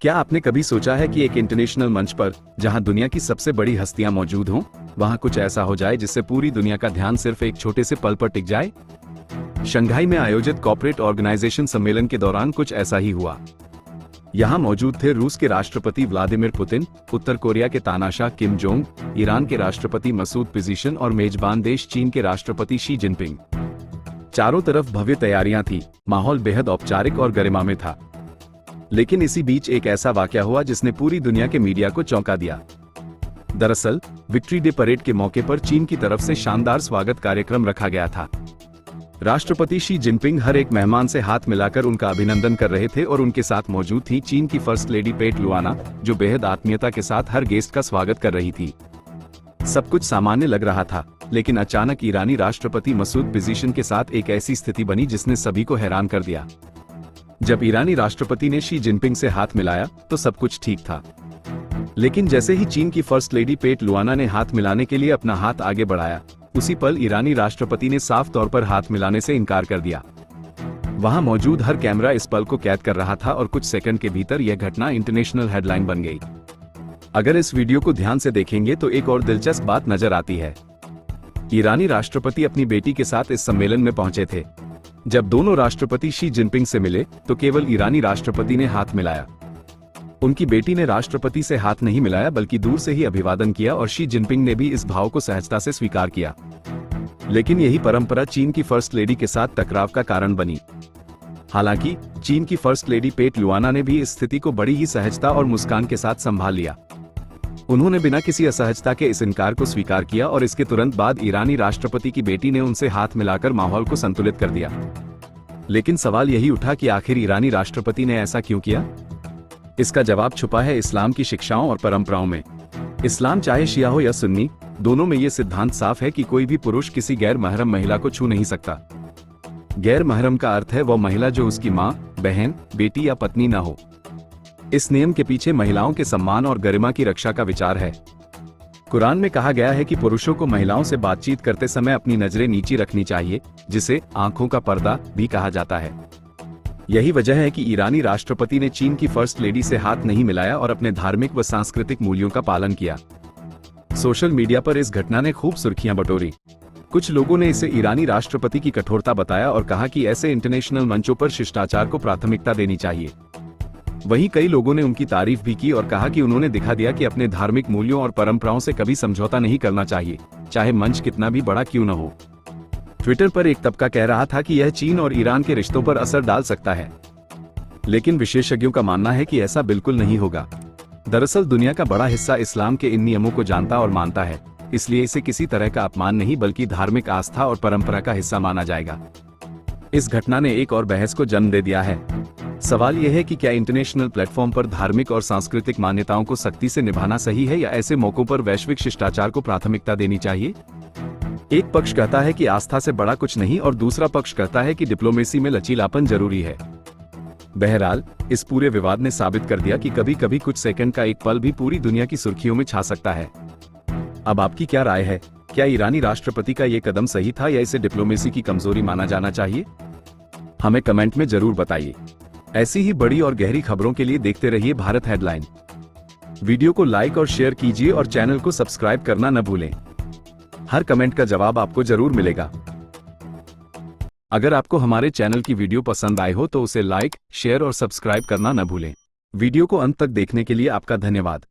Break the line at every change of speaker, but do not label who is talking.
क्या आपने कभी सोचा है कि एक इंटरनेशनल मंच पर जहां दुनिया की सबसे बड़ी हस्तियां मौजूद हों, वहां कुछ ऐसा हो जाए जिससे पूरी दुनिया का ध्यान सिर्फ एक छोटे से पल पर टिक जाए? शंघाई में आयोजित कॉर्पोरेट ऑर्गेनाइजेशन सम्मेलन के दौरान कुछ ऐसा ही हुआ। यहां मौजूद थे रूस के राष्ट्रपति व्लादिमीर पुतिन, उत्तर कोरिया के तानाशाह किम जोंग, ईरान के राष्ट्रपति मसूद पिज़ेशियन और मेजबान देश चीन के राष्ट्रपति शी जिनपिंग। चारों तरफ भव्य तैयारियां थी, माहौल बेहद औपचारिक और गरिमा में था। लेकिन इसी बीच एक ऐसा वाकया हुआ जिसने पूरी दुनिया के मीडिया को चौंका दिया। दरअसल विक्ट्री डे परेड के मौके पर चीन की तरफ से शानदार स्वागत कार्यक्रम रखा गया था। राष्ट्रपति शी जिनपिंग हर एक मेहमान से हाथ मिलाकर उनका अभिनंदन कर रहे थे और उनके साथ मौजूद थी चीन की फर्स्ट लेडी पेट लुआना, जो बेहद आत्मीयता के साथ हर गेस्ट का स्वागत कर रही थी। सब कुछ सामान्य लग रहा था, लेकिन अचानक ईरानी राष्ट्रपति मसूद पिज़ेशियन के साथ एक ऐसी स्थिति बनी जिसने सभी को हैरान कर दिया। जब ईरानी राष्ट्रपति ने शी जिनपिंग से हाथ मिलाया तो सब कुछ ठीक था, लेकिन जैसे ही चीन की फर्स्ट लेडी पेट लुआना ने हाथ मिलाने के लिए अपना हाथ आगे बढ़ाया, उसी पल ईरानी राष्ट्रपति ने साफ तौर पर हाथ मिलाने से इनकार कर दिया। वहां मौजूद हर कैमरा इस पल को कैद कर रहा था और कुछ सेकंड के भीतर यह घटना इंटरनेशनल हेडलाइन बन गई। अगर इस वीडियो को ध्यान से देखेंगे तो एक और दिलचस्प बात नजर आती है। ईरानी राष्ट्रपति अपनी बेटी के साथ इस सम्मेलन में पहुंचे थे। जब दोनों राष्ट्रपति शी जिनपिंग से मिले तो केवल ईरानी राष्ट्रपति ने हाथ मिलाया। उनकी बेटी ने राष्ट्रपति से हाथ नहीं मिलाया, बल्कि दूर से ही अभिवादन किया और शी जिनपिंग ने भी इस भाव को सहजता से स्वीकार किया। लेकिन यही परंपरा चीन की फर्स्ट लेडी के साथ टकराव का कारण बनी। हालांकि चीन की फर्स्ट लेडी पेट लुआना ने भी इस स्थिति को बड़ी ही सहजता और मुस्कान के साथ संभाल लिया। उन्होंने बिना किसी असहजता के इस इनकार को स्वीकार किया और इसके तुरंत बाद ईरानी राष्ट्रपति की बेटी ने उनसे हाथ मिलाकर माहौल को संतुलित कर दिया। लेकिन सवाल यही उठा कि आखिर ईरानी राष्ट्रपति ने ऐसा क्यों किया? इसका जवाब छुपा है इस्लाम की शिक्षाओं और परंपराओं में। इस्लाम चाहे शिया हो या सुन्नी, दोनों में ये सिद्धांत साफ है कि कोई भी पुरुष किसी गैर महरम महिला को छू नहीं सकता। गैर महरम का अर्थ है वह महिला जो उसकी माँ, बहन, बेटी या पत्नी न हो। इस नियम के पीछे महिलाओं के सम्मान और गरिमा की रक्षा का विचार है। कुरान में कहा गया है कि पुरुषों को महिलाओं से बातचीत करते समय अपनी नजरें नीची रखनी चाहिए, जिसे आंखों का पर्दा भी कहा जाता है। यही वजह है कि ईरानी राष्ट्रपति ने चीन की फर्स्ट लेडी से हाथ नहीं मिलाया और अपने धार्मिक व सांस्कृतिक मूल्यों का पालन किया। सोशल मीडिया पर इस घटना ने खूब सुर्खियां बटोरी। कुछ लोगों ने इसे ईरानी राष्ट्रपति की कठोरता बताया और कहा कि ऐसे इंटरनेशनल मंचों पर शिष्टाचार को प्राथमिकता देनी चाहिए। वहीं कई लोगों ने उनकी तारीफ भी की और कहा कि उन्होंने दिखा दिया कि अपने धार्मिक मूल्यों और परंपराओं से कभी समझौता नहीं करना चाहिए, चाहे मंच कितना भी बड़ा क्यों न हो। ट्विटर पर एक तबका कह रहा था कि यह चीन और ईरान के रिश्तों पर असर डाल सकता है, लेकिन विशेषज्ञों का मानना है कि ऐसा बिल्कुल नहीं होगा। दरअसल दुनिया का बड़ा हिस्सा इस्लाम के इन नियमों को जानता और मानता है, इसलिए इसे किसी तरह का अपमान नहीं बल्कि धार्मिक आस्था और परंपरा का हिस्सा माना जाएगा। इस घटना ने एक और बहस को जन्म दे दिया है। सवाल यह है कि क्या इंटरनेशनल प्लेटफॉर्म पर धार्मिक और सांस्कृतिक मान्यताओं को सख्ती से निभाना सही है या ऐसे मौकों पर वैश्विक शिष्टाचार को प्राथमिकता देनी चाहिए? एक पक्ष कहता है कि आस्था से बड़ा कुछ नहीं और दूसरा पक्ष कहता है कि डिप्लोमेसी में लचीलापन जरूरी है। बहरहाल इस पूरे विवाद ने साबित कर दिया कि कभी कभी कुछ सेकंड का एक पल भी पूरी दुनिया की सुर्खियों में छा सकता है। अब आपकी क्या राय है? क्या ईरानी राष्ट्रपति का ये कदम सही था या इसे डिप्लोमेसी की कमजोरी माना जाना चाहिए? हमें कमेंट में जरूर बताइए। ऐसी ही बड़ी और गहरी खबरों के लिए देखते रहिए भारत हेडलाइन। वीडियो को लाइक और शेयर कीजिए और चैनल को सब्सक्राइब करना न भूलें। हर कमेंट का जवाब आपको जरूर मिलेगा। अगर आपको हमारे चैनल की वीडियो पसंद आए हो तो उसे लाइक, शेयर और सब्सक्राइब करना न भूलें। वीडियो को अंत तक देखने के लिए आपका धन्यवाद।